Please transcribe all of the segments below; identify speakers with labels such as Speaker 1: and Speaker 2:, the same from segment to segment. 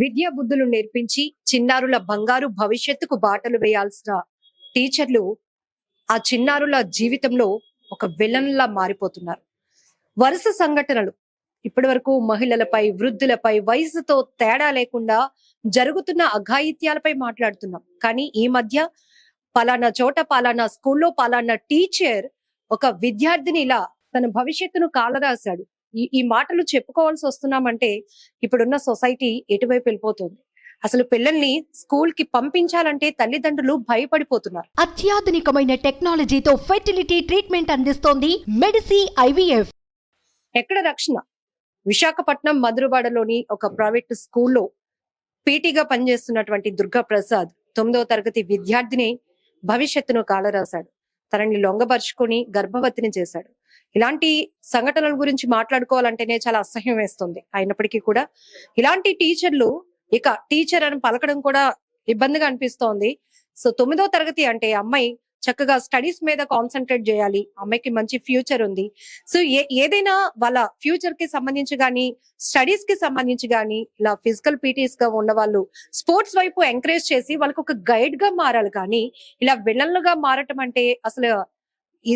Speaker 1: విద్యా బుద్ధులు నేర్పించి చిన్నారుల బంగారు భవిష్యత్తుకు బాటలు వేయాల్సిన టీచర్లు ఆ చిన్నారుల జీవితంలో ఒక విలన్లా మారిపోతున్నారు. వరుస సంఘటనలు ఇప్పటి వరకు మహిళలపై, వృద్ధులపై వయసుతో తేడా లేకుండా జరుగుతున్న అఘాయిత్యాలపై మాట్లాడుతున్నాం. కానీ ఈ మధ్య పలానా చోట పలానా స్కూల్లో పలానా టీచర్ ఒక విద్యార్థిని ఇలా తన భవిష్యత్తును కాలరాశాడు. ఈ మాటలు చెప్పుకోవాల్సి వస్తున్నామంటే ఇప్పుడున్న సొసైటీ ఎటువైపు వెళ్ళిపోతుంది. అసలు పిల్లల్ని స్కూల్ కి పంపించాలంటే తల్లిదండ్రులు భయపడిపోతున్నారు.
Speaker 2: అత్యాధునికమైన టెక్నాలజీతో ఫెర్టిలిటీ ట్రీట్మెంట్ అందిస్తోంది మెడిసి ఐవీఎఫ్.
Speaker 1: ఎక్కడ రక్షణ? విశాఖపట్నం మధురవాడలోని ఒక ప్రైవేట్ స్కూల్లో పీటీగా పనిచేస్తున్నటువంటి దుర్గా ప్రసాద్ 9వ తరగతి విద్యార్థిని భవిష్యత్తును కాలరాశాడు. తనని లొంగపరుచుకొని గర్భవతిని చేశాడు. ఇలాంటి సంఘటనల గురించి మాట్లాడుకోవాలంటేనే చాలా అసహ్యం వేస్తుంది. అయినప్పటికీ కూడా ఇలాంటి టీచర్లు ఇక టీచర్ అని పలకడం కూడా ఇబ్బందిగా అనిపిస్తోంది. సో 9వ తరగతి అంటే అమ్మాయి చక్కగా స్టడీస్ మీద కాన్సన్ట్రేట్ చేయాలి. అమ్మాయికి మంచి ఫ్యూచర్ ఉంది. సో ఏదైనా వాళ్ళ ఫ్యూచర్ కి సంబంధించి గానీ, స్టడీస్ కి సంబంధించి గానీ, ఇలా ఫిజికల్ పీటీస్ గా ఉన్న వాళ్ళు స్పోర్ట్స్ వైపు ఎంకరేజ్ చేసి వాళ్ళకి ఒక గైడ్ గా మారాలి. కానీ ఇలా విలన్లుగా మారటం అంటే అసలు ఈ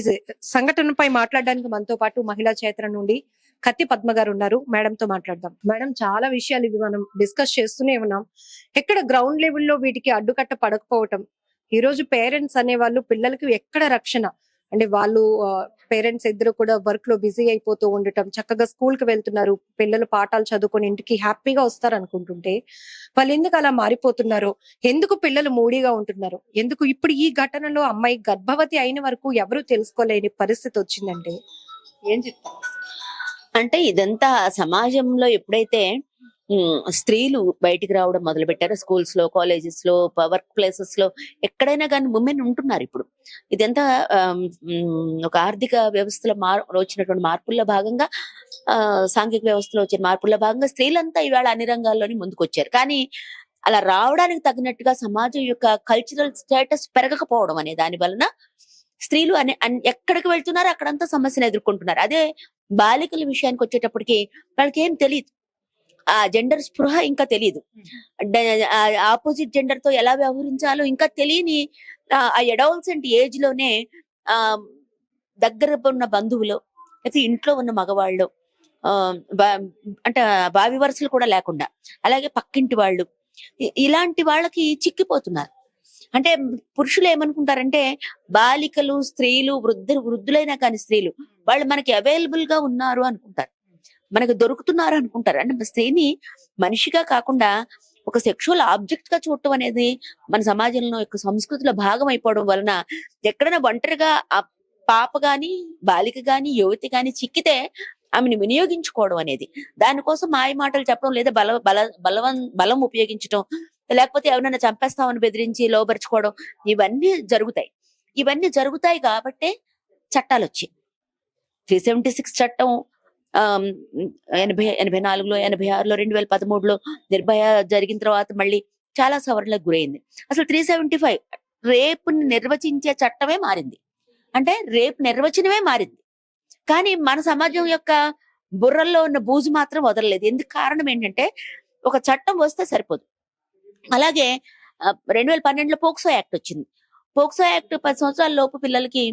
Speaker 1: సంఘటనపై మాట్లాడడానికి మనతో పాటు మహిళా చేతన నుండి కత్తి పద్మ గారు ఉన్నారు. మేడం తో మాట్లాడదాం. మేడం, చాలా విషయాలు ఇవి మనం డిస్కస్ చేస్తూనే ఉన్నాం. ఎక్కడ గ్రౌండ్ లెవెల్లో వీటికి అడ్డుకట్ట పడకపోవటం, ఈ రోజు పేరెంట్స్ అనే వాళ్ళు పిల్లలకి ఎక్కడ రక్షణ అంటే వాళ్ళు పేరెంట్స్ ఇద్దరు కూడా వర్క్ లో బిజీ అయిపోతూ ఉండటం, చక్కగా స్కూల్ కి వెళ్తున్నారు, పిల్లలు పాఠాలు చదువుకొని ఇంటికి హ్యాపీగా వస్తారు అనుకుంటుంటే వాళ్ళు ఎందుకు అలా మారిపోతున్నారు? ఎందుకు పిల్లలు మూడీగా ఉంటున్నారు? ఎందుకు ఇప్పుడు ఈ ఘటనలో అమ్మాయి గర్భవతి అయిన వరకు ఎవరు తెలుసుకోలేని పరిస్థితి వచ్చిందంటే ఏం చెప్తారు?
Speaker 3: అంటే ఇదంతా సమాజంలో ఎప్పుడైతే స్త్రీలు బయటికి రావడం మొదలు పెట్టారు, స్కూల్స్ లో, కాలేజెస్ లో, వర్క్ ప్లేసెస్ లో ఎక్కడైనా కానీ ఉమెన్ ఉంటున్నారు. ఇప్పుడు ఇదంతా ఒక ఆర్థిక వ్యవస్థలో వచ్చినటువంటి మార్పుల్లో భాగంగా, సాంఘిక వ్యవస్థలో వచ్చిన మార్పుల్లో భాగంగా స్త్రీలంతా ఇవాళ అన్ని రంగాల్లోని ముందుకు వచ్చారు. కానీ అలా రావడానికి తగినట్టుగా సమాజం యొక్క కల్చరల్ స్టేటస్ పెరగకపోవడం అనే దాని వలన స్త్రీలు ఎక్కడికి వెళ్తున్నారో అక్కడంతా సమస్యను ఎదుర్కొంటున్నారు. అదే బాలికల విషయానికి వచ్చేటప్పటికి వాళ్ళకి ఏం తెలియదు, ఆ జెండర్ స్పృహ ఇంకా తెలియదు, ఆపోజిట్ జెండర్ తో ఎలా వ్యవహరించాలో ఇంకా తెలియని ఆ అడోలసెంట్ ఏజ్ లోనే దగ్గర ఉన్న బంధువులు, లేకపోతే ఇంట్లో ఉన్న మగవాళ్ళు, అంటే బావి వరుసలు కూడా లేకుండా, అలాగే పక్కింటి వాళ్ళు, ఇలాంటి వాళ్ళకి చిక్కిపోతున్నారు. అంటే పురుషులు ఏమనుకుంటారంటే బాలికలు, స్త్రీలు, వృద్ధులైనా కానీ స్త్రీలు వాళ్ళు మనకి అవైలబుల్ గా ఉన్నారు అనుకుంటారు, మనకు దొరుకుతున్నారు అనుకుంటారు. అంటే స్త్రీని మనిషిగా కాకుండా ఒక సెక్షువల్ ఆబ్జెక్ట్ గా చూడటం అనేది మన సమాజంలో యొక్క సంస్కృతిలో భాగం అయిపోవడం వలన ఎక్కడైనా ఒంటరిగా ఆ పాప గాని, బాలిక గాని, యువతి గాని చిక్కితే ఆమెను వినియోగించుకోవడం అనేది, దానికోసం మాయ మాటలు చెప్పడం, లేదా బలం ఉపయోగించడం, లేకపోతే ఎవరైనా చంపేస్తామని బెదిరించి లోబరుచుకోవడం, ఇవన్నీ జరుగుతాయి కాబట్టే చట్టాలు వచ్చాయి. 376 చట్టం 84లో, 86లో, 2013లో నిర్భయ జరిగిన తర్వాత మళ్ళీ చాలా సవరణలకు గురైంది. అసలు 375 రేపుని నిర్వచించే చట్టమే మారింది. అంటే రేపు నిర్వచనమే మారింది. కానీ మన సమాజం యొక్క బుర్రల్లో ఉన్న బూజు మాత్రం వదలలేదు. ఎందుకు? కారణం ఏంటంటే ఒక చట్టం వస్తే సరిపోదు. అలాగే 2012లో పోక్సో యాక్ట్ వచ్చింది. పోక్సో యాక్ట్ 10 సంవత్సరాల లోపు పిల్లలకి,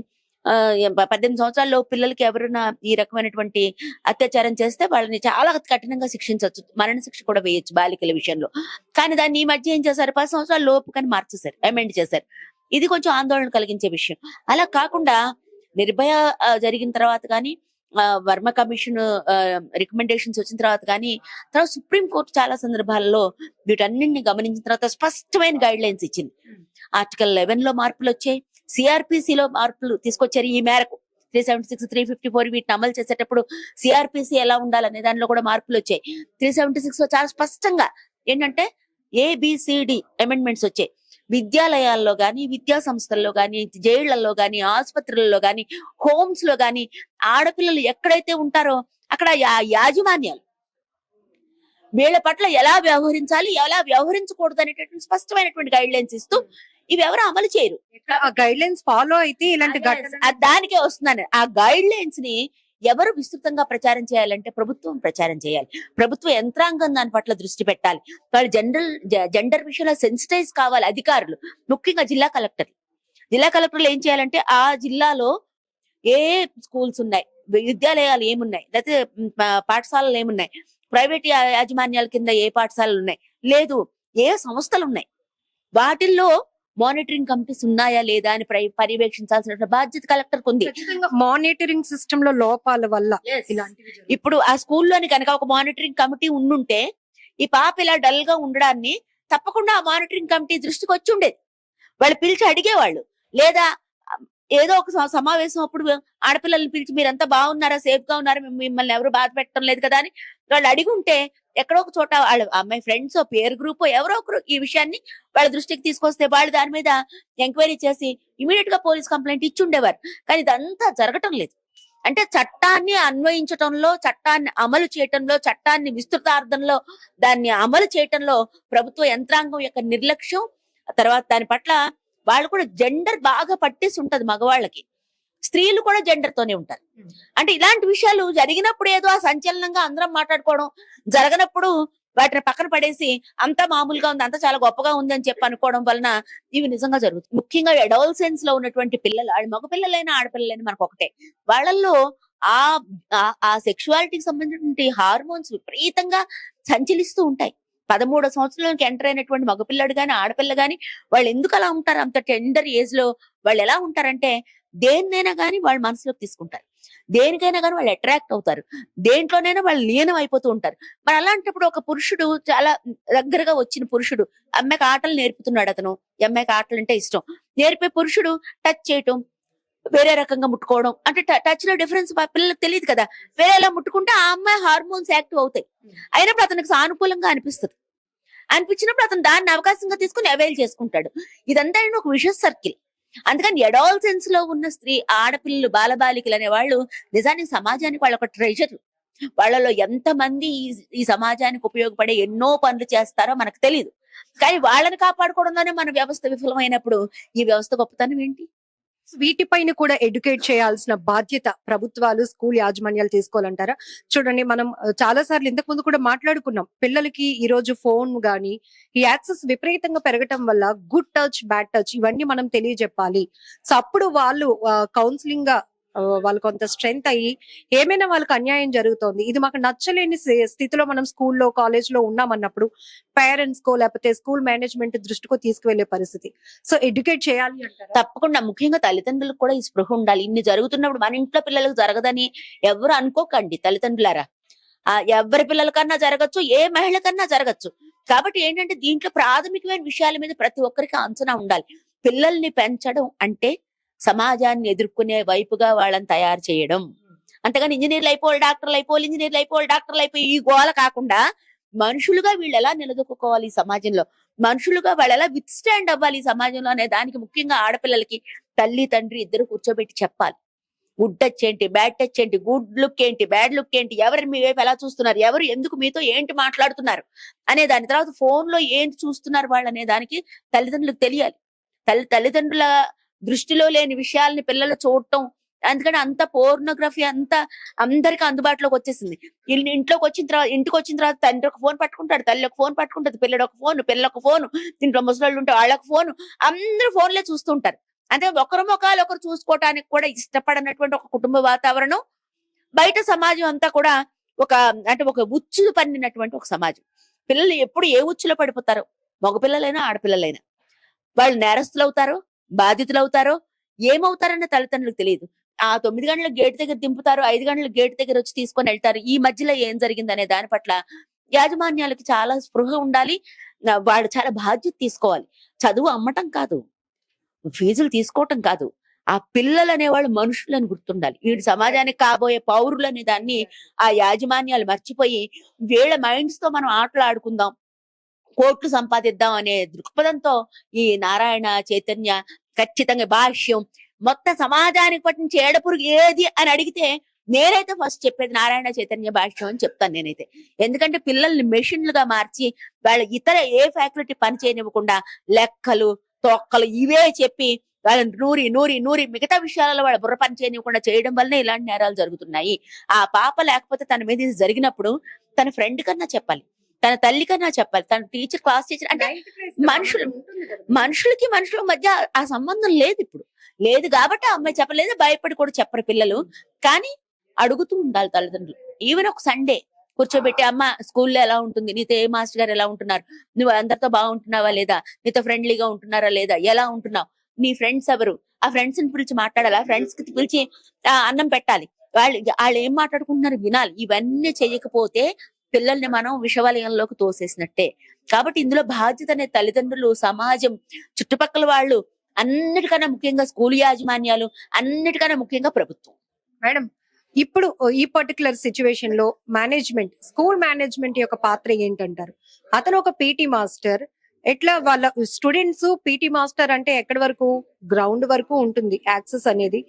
Speaker 3: 18 సంవత్సరాల లోపు పిల్లలకి ఎవరైనా ఈ రకమైనటువంటి అత్యాచారం చేస్తే వాళ్ళని చాలా కఠినంగా శిక్షించవచ్చు, మరణ శిక్ష కూడా వేయొచ్చు బాలికల విషయంలో. కానీ దాన్ని ఈ మధ్య ఏం చేశారు, 10 సంవత్సరాల లోపు కానీ మార్చేశారు, అమెండ్ చేశారు. ఇది కొంచెం ఆందోళన కలిగించే విషయం. అలా కాకుండా నిర్భయ జరిగిన తర్వాత కానీ, వర్మ కమిషన్ రికమెండేషన్స్ వచ్చిన తర్వాత కానీ, తర్వాత సుప్రీం కోర్టు చాలా సందర్భాల్లో వీటన్నింటిని గమనించిన తర్వాత స్పష్టమైన గైడ్ లైన్స్ ఇచ్చింది. ఆర్టికల్ 11లో మార్పులు వచ్చాయి, సిఆర్పిసిలో మార్పులు తీసుకొచ్చారు. ఈ మేరకు 376, 354 వీటిని అమలు చేసేటప్పుడు సిఆర్పిసి ఎలా ఉండాలనే దానిలో కూడా మార్పులు వచ్చాయి. 376 లో చాలా స్పష్టంగా ఏంటంటే ఏబిసిడి అమెండ్మెంట్స్ వచ్చాయి. విద్యాలయాల్లో గాని, విద్యా సంస్థల్లో గాని, జైళ్లలో గాని, ఆసుపత్రులలో గాని, హోమ్స్ లో గాని ఆడపిల్లలు ఎక్కడైతే ఉంటారో అక్కడ యాజమాన్యాలు వీళ్ళ పట్ల ఎలా వ్యవహరించాలి, ఎలా వ్యవహరించకూడదు అనేటటువంటి స్పష్టమైనటువంటి గైడ్ లైన్స్ ఇస్తూ ఇవి ఎవరు అమలు చేయరు.
Speaker 1: గైడ్ లైన్స్ ఫాలో అయితే ఇలాంటి
Speaker 3: దానికే వస్తున్నాను. ఆ గైడ్ లైన్స్ ని ఎవరు విస్తృతంగా ప్రచారం చేయాలంటే ప్రభుత్వం ప్రచారం చేయాలి. ప్రభుత్వ యంత్రాంగం దాని పట్ల దృష్టి పెట్టాలి. వాళ్ళు జెండర్ విషయంలో సెన్సిటైజ్ కావాలి అధికారులు, ముఖ్యంగా జిల్లా కలెక్టర్లు ఏం చేయాలంటే ఆ జిల్లాలో ఏ స్కూల్స్ ఉన్నాయి, విద్యాలయాలు ఏమున్నాయి, లేకపోతే పాఠశాలలు ఏమున్నాయి, ప్రైవేట్ యాజమాన్యాల కింద ఏ పాఠశాలలు ఉన్నాయి, లేదు ఏ సంస్థలు ఉన్నాయి, వాటిల్లో మానిటరింగ్ కమిటీస్ ఉన్నాయా లేదా అని పర్యవేక్షించాల్సిన బాధ్యత కలెక్టర్ ఉంది.
Speaker 1: మానిటరింగ్ సిస్టమ్ లో లోపాల వల్ల ఇలాంటివి
Speaker 3: ఇప్పుడు ఆ స్కూల్లోని కనుక ఒక మానిటరింగ్ కమిటీ ఉండుంటే ఈ పాప ఇలా డల్ గా ఉండడాన్ని తప్పకుండా ఆ మానిటరింగ్ కమిటీ దృష్టికి వచ్చి ఉండేది. వాళ్ళు పిలిచి అడిగేవాళ్ళు. లేదా ఏదో ఒక సమావేశం అప్పుడు ఆడపిల్లల్ని పిలిచి మీరంతా బాగున్నారా, సేఫ్ గా ఉన్నారా, మిమ్మల్ని ఎవరు బాధ పెట్టడం లేదు కదా అని వాళ్ళు అడిగి ఉంటే ఎక్కడో ఒక చోట వాళ్ళ అమ్మాయి ఫ్రెండ్స్ పేరు గ్రూప్ ఎవరో ఒకరు ఈ విషయాన్ని వాళ్ళ దృష్టికి తీసుకొస్తే వాళ్ళు దాని మీద ఎంక్వైరీ చేసి ఇమీడియట్ గా పోలీస్ కంప్లైంట్ ఇచ్చి ఉండేవారు. కానీ ఇదంతా జరగటం లేదు. అంటే చట్టాన్ని అన్వయించటంలో, చట్టాన్ని అమలు చేయటంలో, చట్టాన్ని విస్తృతార్థంలో దాన్ని అమలు చేయటంలో ప్రభుత్వ యంత్రాంగం యొక్క నిర్లక్ష్యం, తర్వాత దాని పట్ల వాళ్ళు కూడా జెండర్ బాగా పట్టేసి ఉంటది మగవాళ్ళకి, స్త్రీలు కూడా జెండర్ తోనే ఉంటారు. అంటే ఇలాంటి విషయాలు జరిగినప్పుడు ఏదో ఆ సంచలనంగా అందరం మాట్లాడుకోవడం, జరగనప్పుడు వాటిని పక్కన పడేసి అంతా మామూలుగా ఉంది, అంతా చాలా గొప్పగా ఉంది అని చెప్పి అనుకోవడం వలన ఇవి నిజంగా జరుగుతుంది. ముఖ్యంగా అడోలసెన్స్ లో ఉన్నటువంటి పిల్లలు, వాళ్ళు మగపిల్లలైనా ఆడపిల్లలైనా మనకు ఒకటే, వాళ్ళల్లో ఆ సెక్షువాలిటీకి సంబంధించిన హార్మోన్స్ విపరీతంగా సంచలిస్తూ ఉంటాయి. 13 సంవత్సరాలకి ఎంటర్ అయినటువంటి మగపిల్లడు గాని ఆడపిల్ల గాని వాళ్ళు ఎందుకు అలా ఉంటారు, అంత టెండర్ ఏజ్ లో వాళ్ళు ఎలా ఉంటారంటే దేన్నైనా గానీ వాళ్ళు మనసులోకి తీసుకుంటారు, దేనికైనా కానీ వాళ్ళు అట్రాక్ట్ అవుతారు, దేంట్లోనైనా వాళ్ళు లీనం అయిపోతూ ఉంటారు. మరి అలాంటప్పుడు ఒక పురుషుడు, చాలా దగ్గరగా వచ్చిన పురుషుడు అమ్మాయికి ఆటలు నేర్పుతున్నాడు, అతను అమ్మాయికి ఆటలు అంటే ఇష్టం, నేర్పే పురుషుడు టచ్ చేయటం, వేరే రకంగా ముట్టుకోవడం, అంటే టచ్ లో డిఫరెన్స్ పిల్లలకు తెలియదు కదా, వేరేలా ముట్టుకుంటే ఆ అమ్మాయి హార్మోన్స్ యాక్టివ్ అవుతాయి. అయినప్పుడు అతనికి సానుకూలంగా అనిపించినప్పుడు అతను దాన్ని అవకాశంగా తీసుకుని అవైల్ చేసుకుంటాడు. ఇదంతా ఒక విషస్ సర్కిల్. అందుకని అడాలసెన్స్ లో ఉన్న ఆడపిల్లలు, బాలబాలికలు అనే వాళ్ళు నిజానికి సమాజానికి వాళ్ళ ఒక ట్రెజర్. వాళ్ళలో ఎంతమంది ఈ సమాజానికి ఉపయోగపడే ఎన్నో పనులు చేస్తారో మనకు తెలియదు. కానీ వాళ్ళని కాపాడుకోవడంలోనే మన వ్యవస్థ విఫలమైనప్పుడు ఈ వ్యవస్థ గొప్పతనం ఏంటి?
Speaker 1: వీటిపైన కూడా ఎడ్యుకేట్ చేయాల్సిన బాధ్యత ప్రభుత్వాలు, స్కూల్ యాజమాన్యాలు తీసుకోవాలంటారా? చూడండి, మనం చాలా సార్లు ఇంతకు ముందు కూడా మాట్లాడుకున్నాం, పిల్లలకి ఈ రోజు ఫోన్ గానీ ఈ యాక్సెస్ విపరీతంగా పెరగటం వల్ల గుడ్ టచ్, బ్యాడ్ టచ్ ఇవన్నీ మనం తెలియజెప్పాలి. సో అప్పుడు వాళ్ళు కౌన్సిలింగ్ గా వాళ్ళు కొంత స్ట్రెంగ్త్ అయ్యి ఏమైనా వాళ్ళకి అన్యాయం జరుగుతోంది, ఇది మాకు నచ్చలేని స్థితిలో మనం స్కూల్లో, కాలేజ్ లో ఉన్నామన్నప్పుడు పేరెంట్స్ కో లేకపోతే స్కూల్ మేనేజ్మెంట్ దృష్టికో తీసుకువెళ్లే పరిస్థితి. సో ఎడ్యుకేట్ చేయాలి అంటారా?
Speaker 3: తప్పకుండా. ముఖ్యంగా తల్లిదండ్రులకు కూడా ఈ స్పృహ ఉండాలి. ఇన్ని జరుగుతున్నప్పుడు మన ఇంట్లో పిల్లలకు జరగదని ఎవరు అనుకోకండి తల్లిదండ్రులారా. ఎవరి పిల్లలకన్నా జరగచ్చు, ఏ మహిళకన్నా జరగచ్చు. కాబట్టి ఏంటంటే దీంట్లో ప్రాథమికమైన విషయాల మీద ప్రతి ఒక్కరికి అంచనా ఉండాలి. పిల్లల్ని పెంచడం అంటే సమాజాన్ని ఎదుర్కొనే వైపుగా వాళ్ళని తయారు చేయడం. అంతేగాని ఇంజనీర్లు అయిపోవాలి, డాక్టర్లు అయిపోవాలి, ఇంజనీర్లు అయిపోవాలి, డాక్టర్లు అయిపోయి ఈ గోల కాకుండా మనుషులుగా వీళ్ళు ఎలా నిలదొక్కుకోవాలి ఈ సమాజంలో, మనుషులుగా వాళ్ళు ఎలా విత్ స్టాండ్ అవ్వాలి ఈ సమాజంలో అనే దానికి ముఖ్యంగా ఆడపిల్లలకి తల్లి తండ్రి ఇద్దరు కూర్చోబెట్టి చెప్పాలి. గుడ్ టచ్ ఏంటి, బ్యాడ్ టచ్ ఏంటి, గుడ్ లుక్ ఏంటి, బ్యాడ్ లుక్ ఏంటి, ఎవరు మీ వైపు ఎలా చూస్తున్నారు, ఎవరు ఎందుకు మీతో ఏంటి మాట్లాడుతున్నారు అనే దాని, తర్వాత ఫోన్ లో ఏంటి చూస్తున్నారు వాళ్ళు అనే దానికి తల్లిదండ్రులకు తెలియాలి. తల్లిదండ్రుల దృష్టిలో లేని విషయాల్ని పిల్లలు చూడటం, అందుకని అంత పోర్నోగ్రఫీ అంతా అందరికి అందుబాటులోకి వచ్చేసింది. ఇంటికి వచ్చిన తర్వాత తండ్రి ఒక ఫోన్ పట్టుకుంటాడు, తల్లి ఒక ఫోన్ పట్టుకుంటది, పిల్లడు ఒక ఫోన్, పిల్లలకు ఫోన్, దీంట్లో ముసలాళ్ళు ఉంటే వాళ్ళకి ఫోన్, అందరూ ఫోన్లే చూస్తుంటారు. అంటే ఒకరు ముఖాలు ఒకరు చూసుకోవటానికి కూడా ఇష్టపడనటువంటి ఒక కుటుంబ వాతావరణం, బయట సమాజం అంతా కూడా ఒక ఉచ్చులు పన్నినటువంటి ఒక సమాజం. పిల్లలు ఎప్పుడు ఏ ఉచ్చులో పడిపోతారో, మగపిల్లలైనా ఆడపిల్లలైనా, వాళ్ళు నేరస్తులు అవుతారో, బాధితులు అవుతారో, ఏమవుతారన్న తల్లిదండ్రులకు తెలియదు. 9 గంటల గేట్ దగ్గర దింపుతారు, 5 గంటల గేట్ దగ్గర వచ్చి తీసుకొని వెళ్తారు. ఈ మధ్యలో ఏం జరిగింది అనే దాని పట్ల యాజమాన్యాలకి చాలా స్పృహ ఉండాలి. వాళ్ళు చాలా బాధ్యత తీసుకోవాలి. చదువు అమ్మటం కాదు, ఫీజులు తీసుకోవటం కాదు, ఆ పిల్లలు అనేవాళ్ళు మనుషులని గుర్తుండాలి. వీడు సమాజానికి కాబోయే పౌరులు అనే దాన్ని ఆ యాజమాన్యాలు మర్చిపోయి వీళ్ళ మైండ్స్ తో మనం ఆటలు ఆడుకుందాం, కోట్లు సంపాదిద్దాం అనే దృక్పథంతో ఈ నారాయణ చైతన్య ఖచ్చితంగా భాష్యం మొత్తం సమాజానికి పట్టించి ఏడపురుగు ఏది అని అడిగితే నేనైతే ఫస్ట్ చెప్పేది నారాయణ చైతన్య భాష్యం అని చెప్తాను నేనైతే. ఎందుకంటే పిల్లల్ని మెషిన్లుగా మార్చి వాళ్ళ ఇతర ఏ ఫ్యాకల్టీ పని చేయనివ్వకుండా లెక్కలు, తొక్కలు ఇవే చెప్పి వాళ్ళని నూరి నూరి నూరి మిగతా విషయాలలో వాళ్ళ బుర్ర పని చేయనివ్వకుండా చేయడం వల్లనే ఇలాంటి నేరాలు జరుగుతున్నాయి. ఆ పాప లేకపోతే తన మీద ఇది జరిగినప్పుడు తన ఫ్రెండ్ కన్నా చెప్పాలి, తన తల్లి కన్నా చెప్పాలి, తన టీచర్, క్లాస్ టీచర్. అంటే మనుషులకి మనుషుల మధ్య ఆ సంబంధం లేదు, ఇప్పుడు లేదు కాబట్టి ఆ అమ్మాయి చెప్పలేదు, భయపడి కూడా చెప్పరు పిల్లలు. కానీ అడుగుతూ ఉండాలి తల్లిదండ్రులు. ఈవెన్ ఒక సండే కూర్చోబెట్టి, అమ్మ స్కూల్లో ఎలా ఉంటుంది, నీతో ఏ మాస్టర్ గారు ఎలా ఉంటున్నారు, నువ్వు అందరితో బాగుంటున్నావా లేదా, నీతో ఫ్రెండ్లీగా ఉంటున్నారా లేదా, ఎలా ఉంటున్నావు, నీ ఫ్రెండ్స్ ఎవరు, ఆ ఫ్రెండ్స్ ని పిలిచి మాట్లాడాలి, ఆ ఫ్రెండ్స్ కి పిలిచి అన్నం పెట్టాలి, వాళ్ళు ఏం మాట్లాడుకుంటున్నారు వినాలి. ఇవన్నీ చేయకపోతే పిల్లల్ని మనం విషవలయంలోకి తోసేసినట్టే. కాబట్టి ఇందులో బాధ్యత అనేది తల్లిదండ్రులు, సమాజం, చుట్టుపక్కల వాళ్ళు, అన్నిటికన్నా ముఖ్యంగా స్కూల్ యాజమాన్యాలు, అన్నిటికన్నా ముఖ్యంగా ప్రభుత్వం.
Speaker 1: మేడం, ఇప్పుడు ఈ పర్టికులర్ సిచ్యువేషన్ లో మేనేజ్మెంట్, స్కూల్ మేనేజ్మెంట్ యొక్క పాత్ర ఏంటంటారు? అతను ఒక పీటీ మాస్టర్, ఎట్లా వాళ్ళ స్టూడెంట్స్ పీటీ మాస్టర్ అంటే ఎక్కడి వరకు, గ్రౌండ్ వరకు ఉంటుంది యాక్సెస్ అనేది.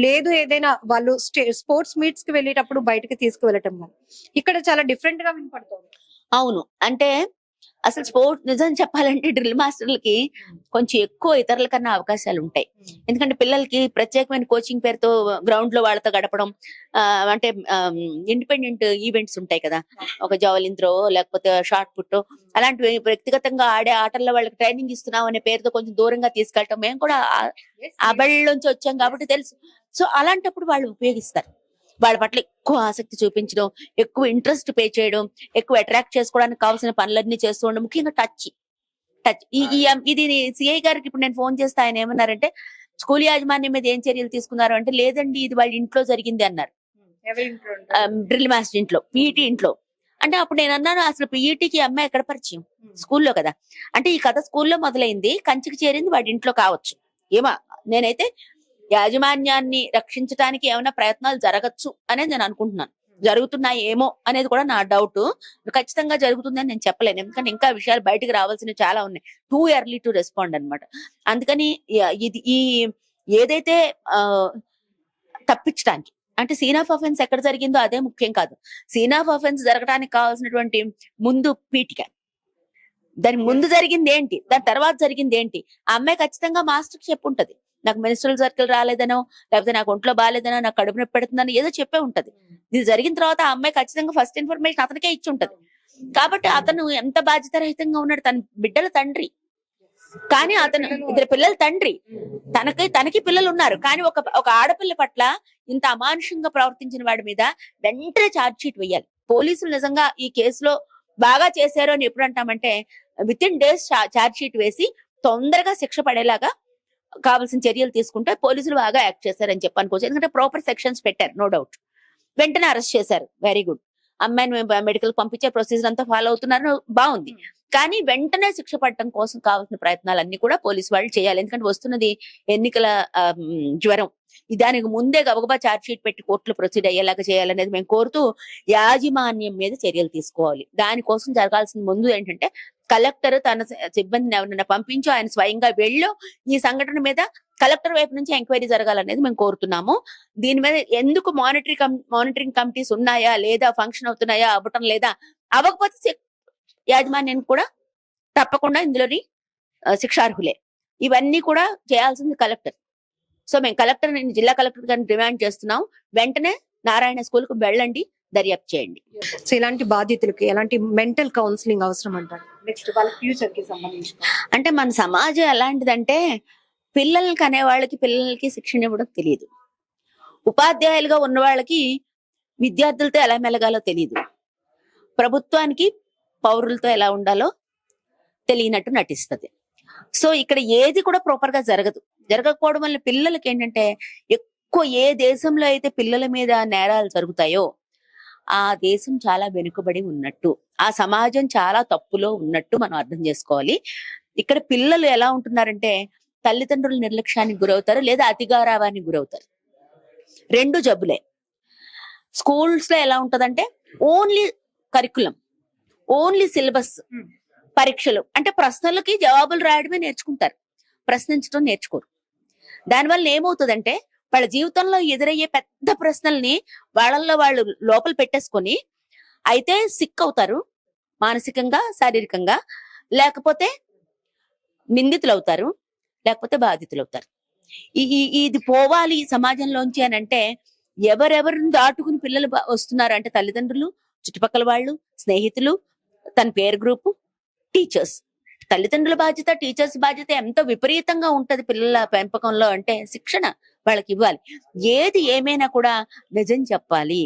Speaker 1: లేదు ఏదైనా వాళ్ళు స్పోర్ట్స్ మీట్స్ కి వెళ్ళేటప్పుడు బయటకి తీసుకువెళ్ళటం కానీ, ఇక్కడ చాలా డిఫరెంట్ గా వినపడుతుంది.
Speaker 3: అవును, అంటే అసలు స్పోర్ట్ నిజం చెప్పాలంటే డ్రిల్ మాస్టర్లకి కొంచెం ఎక్కువ ఇతరుల కన్నా అవకాశాలు ఉంటాయి. ఎందుకంటే పిల్లలకి ప్రత్యేకమైన కోచింగ్ పేరుతో గ్రౌండ్ లో వాళ్ళతో గడపడం, అంటే ఇండిపెండెంట్ ఈవెంట్స్ ఉంటాయి కదా, ఒక జావలిన్ త్రో లేకపోతే షార్ట్ పుట్, అలాంటివి వ్యక్తిగతంగా ఆడే ఆటల్లో వాళ్ళకి ట్రైనింగ్ ఇస్తున్నాం అనే పేరుతో కొంచెం దూరంగా తీసుకెళ్ళటం. మేము కూడా ఆ బళ్ళలోంచి వచ్చాం కాబట్టి తెలుసు. సో అలాంటప్పుడు వాళ్ళు ఉపయోగిస్తారు. వాళ్ళ పట్ల ఎక్కువ ఆసక్తి చూపించడం, ఎక్కువ ఇంట్రెస్ట్ పే చేయడం, ఎక్కువ అట్రాక్ట్ చేసుకోవడానికి కావాల్సిన పనులన్నీ చేస్తూ ఉండడం, ముఖ్యంగా టచ్. ఇది సిఐ గారికి ఇప్పుడు నేను ఫోన్ చేస్తే ఆయన ఏమన్నారంటే, స్కూల్ యాజమాన్యం మీద ఏం చర్యలు తీసుకున్నారు అంటే, లేదండి ఇది వాళ్ళ ఇంట్లో జరిగింది అన్నారు. డ్రిల్ మాస్టర్ ఇంట్లో, పీఈటీ ఇంట్లో. అంటే అప్పుడు నేను అన్నాను, అసలు పీఈటీకి అమ్మాయి ఎక్కడ పరిచయం, స్కూల్లో కదా. అంటే ఈ కథ స్కూల్లో మొదలైంది, కంచికి చేరింది వాడి ఇంట్లో కావచ్చు. ఏమా నేనైతే యాజమాన్యాన్ని రక్షించడానికి ఏమైనా ప్రయత్నాలు జరగచ్చు అనేది నేను అనుకుంటున్నాను. జరుగుతున్నాయి ఏమో అనేది కూడా నా డౌట్. ఖచ్చితంగా జరుగుతుందని నేను చెప్పలేను, ఎందుకంటే ఇంకా విషయాలు బయటకు రావాల్సినవి చాలా ఉన్నాయి. టూ ఎర్లీ టు రెస్పాండ్ అనమాట. అందుకని ఇది ఈ ఏదైతే తప్పించడానికి, అంటే సీన్ ఆఫ్ అఫెన్స్ ఎక్కడ జరిగిందో అదే ముఖ్యం కాదు. సీన్ ఆఫ్ అఫెన్స్ జరగడానికి కావాల్సినటువంటి ముందు పీఠిక, దాని ముందు జరిగింది ఏంటి, దాని తర్వాత జరిగింది ఏంటి, ఆ అమ్మాయి ఖచ్చితంగా మాస్టర్కి చెప్పుంటది. నాకు మెన్స్ట్రల్ సర్కిల్ రాలేదనో, లేకపోతే నాకు ఒంట్లో బాగాలేదనో, నాకు కడుపు నొప్పి పెడుతుందని ఏదో చెప్పే ఉంటది. ఇది జరిగిన తర్వాత ఆ అమ్మాయి ఖచ్చితంగా ఫస్ట్ ఇన్ఫర్మేషన్ అతనికే ఇచ్చి ఉంటది. కాబట్టి అతను ఎంత బాధ్యతారహితంగా ఉన్నాడు, తన బిడ్డల తండ్రి. కానీ అతను ఇద్దరు పిల్లల తండ్రి, తనకి పిల్లలు ఉన్నారు. కానీ ఒక ఆడపిల్ల పట్ల ఇంత అమానుషంగా ప్రవర్తించిన వాడి మీద వెంటనే ఛార్జ్ షీట్ వేయాలి. పోలీసులు నిజంగా ఈ కేసులో బాగా చేశారు అని ఎప్పుడు అంటామంటే, within days charge sheet వేసి తొందరగా శిక్ష పడేలాగా కావాల్సిన చర్యలు తీసుకుంటే పోలీసులు బాగా యాక్ట్ చేశారని చెప్పి అనుకోవచ్చు. ఎందుకంటే ప్రాపర్ సెక్షన్స్ పెట్టారు, నో డౌట్. వెంటనే అరెస్ట్ చేశారు, వెరీ గుడ్. అమ్మాయిని మెడికల్ పంపించే ప్రొసీజర్ అంతా ఫాలో అవుతున్నారు, బాగుంది. కానీ వెంటనే శిక్ష పడటం కోసం కావాల్సిన ప్రయత్నాలన్నీ కూడా పోలీసు వాళ్ళు చేయాలి. ఎందుకంటే వస్తున్నది ఎన్నికల జ్వరం, దానికి ముందే గబగబా ఛార్జ్ షీట్ పెట్టి కోర్టులో ప్రొసీడ్ అయ్యేలాగా చేయాలనేది మేము కోరుతూ, యాజమాన్యం మీద చర్యలు తీసుకోవాలి. దానికోసం జరగాల్సిన ముందు ఏంటంటే, కలెక్టర్ తన సిబ్బందిని ఎవరైనా పంపించో ఆయన స్వయంగా వెళ్ళో ఈ సంఘటన మీద కలెక్టర్ వైపు నుంచి ఎంక్వైరీ జరగాలనేది మేము కోరుతున్నాము. దీని మీద ఎందుకు మానిటరింగ్ కమిటీస్ ఉన్నాయా లేదా, ఫంక్షన్ అవుతున్నాయా, అవ్వటం లేదా, అవ్వకపోతే యాజమాన్యానికి కూడా తప్పకుండా ఇందులోని శిక్షార్హులే. ఇవన్నీ కూడా చేయాల్సింది కలెక్టర్. సో మేము జిల్లా కలెక్టర్ గారిని డిమాండ్ చేస్తున్నాం, వెంటనే నారాయణ స్కూల్ కు వెళ్ళండి, దర్యాప్తు చేయండి.
Speaker 1: సో ఇలాంటి బాధితులకి ఎలాంటి మెంటల్ కౌన్సిలింగ్ అవసరం అంటారు నెక్స్ట్ వాళ్ళ ఫ్యూచర్ కి సంబంధించి?
Speaker 3: అంటే మన సమాజం ఎలాంటిదంటే, పిల్లలకి పిల్లలకి శిక్షణ ఇవ్వడం తెలియదు. ఉపాధ్యాయులుగా ఉన్న వాళ్ళకి విద్యార్థులతో ఎలా మెలగాలో తెలియదు. ప్రభుత్వానికి పౌరులతో ఎలా ఉండాలో తెలియనట్టు నటిస్తుంది. సో ఇక్కడ ఏది కూడా ప్రాపర్ గా జరగకపోవడం వల్ల పిల్లలకి ఏంటంటే, ఎక్కువ ఏ దేశంలో అయితే పిల్లల మీద నేరాలు జరుగుతాయో ఆ దేశం చాలా వెనుకబడి ఉన్నట్టు, ఆ సమాజం చాలా తప్పులో ఉన్నట్టు మనం అర్థం చేసుకోవాలి. ఇక్కడ పిల్లలు ఎలా ఉంటున్నారంటే, తల్లిదండ్రుల నిర్లక్ష్యానికి గురవుతారు, లేదా అతిగారావానికి గురవుతారు. రెండు జబ్బులే. స్కూల్స్ లో ఎలా ఉంటదంటే, ఓన్లీ కరికులం, ఓన్లీ సిలబస్, పరీక్షలు, అంటే ప్రశ్నలకి జవాబులు రాయడమే నేర్చుకుంటారు, ప్రశ్నించడం నేర్చుకోరు. దానివల్ల ఏమవుతుందంటే, వాళ్ళ జీవితంలో ఎదురయ్యే పెద్ద ప్రశ్నల్ని వాళ్ళల్లో వాళ్ళు లోపల పెట్టేసుకొని అయితే సిక్ అవుతారు, మానసికంగా, శారీరకంగా, లేకపోతే నిందితులు అవుతారు, లేకపోతే బాధితులు అవుతారు. ఇది పోవాలి సమాజంలోంచి అని అంటే ఎవరెవరిని దాటుకుని పిల్లలు వస్తున్నారు అంటే తల్లిదండ్రులు, చుట్టుపక్కల వాళ్ళు, స్నేహితులు, తన పేరు గ్రూపు, టీచర్స్. తల్లిదండ్రుల బాధ్యత, టీచర్స్ బాధ్యత ఎంతో విపరీతంగా ఉంటది పిల్లల పెంపకంలో. అంటే శిక్షణ వాళ్ళకి ఇవ్వాలి. ఏది ఏమైనా కూడా నిజం చెప్పాలి.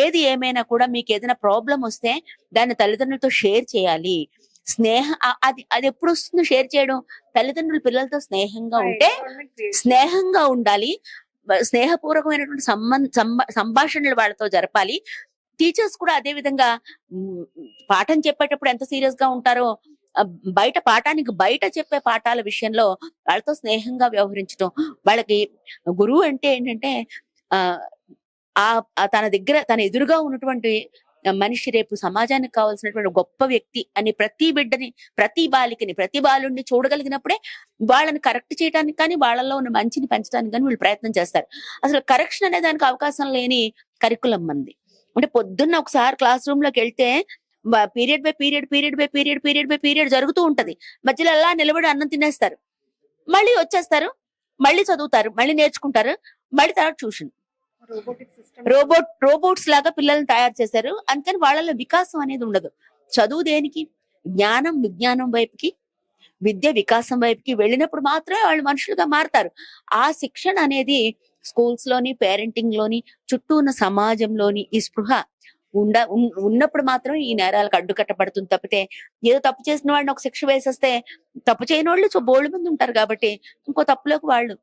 Speaker 3: ఏది ఏమైనా కూడా మీకు ఏదైనా ప్రాబ్లం వస్తే దాన్ని తల్లిదండ్రులతో షేర్ చేయాలి. అది అది ఎప్పుడు వస్తుందో షేర్ చేయడం? తల్లిదండ్రులు పిల్లలతో స్నేహంగా ఉండాలి. స్నేహపూర్వకమైనటువంటి సంభాషణలు వాళ్ళతో జరపాలి. టీచర్స్ కూడా అదే విధంగా పాఠం చెప్పేటప్పుడు ఎంత సీరియస్ గా ఉంటారో పాఠానికి బయట చెప్పే పాఠాల విషయంలో వాళ్ళతో స్నేహంగా వ్యవహరించడం. వాళ్ళకి గురువు అంటే ఏంటంటే తన ఎదురుగా ఉన్నటువంటి మనిషి రేపు సమాజానికి కావాల్సినటువంటి గొప్ప వ్యక్తి అని ప్రతి బిడ్డని, ప్రతి బాలికని, ప్రతి బాలుడిని చూడగలిగినప్పుడే వాళ్ళని కరెక్ట్ చేయడానికి కానీ, వాళ్ళలో ఉన్న మంచిని పెంచడానికి కానీ వీళ్ళు ప్రయత్నం చేస్తారు. అసలు కరెక్షన్ అనే దానికి అవకాశం లేని కరికులం మంది. అంటే పొద్దున్న ఒకసారి క్లాస్ రూమ్ లోకి వెళ్తే పీరియడ్ బై పీరియడ్ జరుగుతూ ఉంటది. మధ్యలో అలా నిలబడి అన్నం తినేస్తారు, మళ్ళీ వచ్చేస్తారు, మళ్ళీ చదువుతారు, మళ్ళీ నేర్చుకుంటారు, మళ్ళీ తర్వాత ట్యూషన్. రోబోట్స్ లాగా పిల్లల్ని తయారు చేశారు. అందుకని వాళ్ళలో వికాసం అనేది ఉండదు. చదువు దేనికి? విజ్ఞానం వైపుకి, విద్య వికాసం వైపుకి వెళ్ళినప్పుడు మాత్రమే వాళ్ళు మనుషులుగా మారుతారు. ఆ శిక్షణ అనేది స్కూల్స్ లోని, పేరెంటింగ్ లోని, చుట్టూ ఉన్న సమాజంలోని ఈ స్పృహ ఉన్నప్పుడు మాత్రమే ఈ నేరాలకు అడ్డుకట్టబడుతుంది. తప్పితే ఏదో తప్పు చేసిన వాడిని ఒక శిక్ష వేసేస్తే తప్పు చేయని వాళ్ళు బోల్డ్ మంది ఉంటారు. కాబట్టి ఇంకో తప్పులోకి వాళ్ళు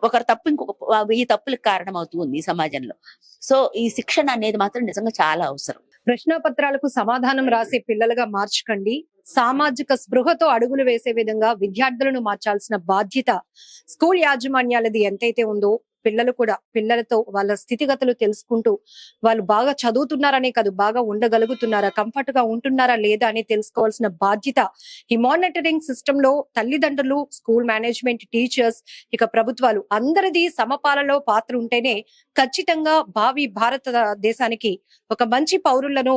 Speaker 3: ఒకరి తప్పు ఇంకొక ఈ తప్పులకు కారణం అవుతుంది ఈ సమాజంలో. సో ఈ శిక్షణ అనేది మాత్రం నిజంగా చాలా అవసరం.
Speaker 1: ప్రశ్నపత్రాలకు సమాధానం రాసే పిల్లలుగా మార్చకండి. సామాజిక స్పృహతో అడుగులు వేసే విధంగా విద్యార్థులను మార్చాల్సిన బాధ్యత స్కూల్ యాజమాన్యాలది ఎంతైతే ఉందో, పిల్లలు కూడా పిల్లలతో వాళ్ళ స్థితిగతులు తెలుసుకుంటూ వాళ్ళు బాగా చదువుతున్నారనే కాదు, బాగా ఉండగలుగుతున్నారా, కంఫర్ట్ గా ఉంటున్నారా లేదా అని తెలుసుకోవాల్సిన బాధ్యత ఈ మానిటరింగ్ సిస్టమ్ లో తల్లిదండ్రులు, స్కూల్ మేనేజ్మెంట్, టీచర్స్, ఇక ప్రభుత్వాలు అందరిది సమపాలలో పాత్ర ఉంటేనే ఖచ్చితంగా భావి భారతదేశానికి ఒక మంచి పౌరులను,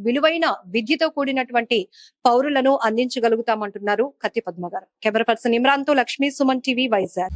Speaker 1: విలువైన విద్యతో కూడినటువంటి పౌరులను అందించగలుగుతామంటున్నారు కత్తి పద్మ గారు. కెమెరా పర్సన్ ఇమ్రాన్ తో లక్ష్మీ, సుమన్ టీవీ, వైజాగ్.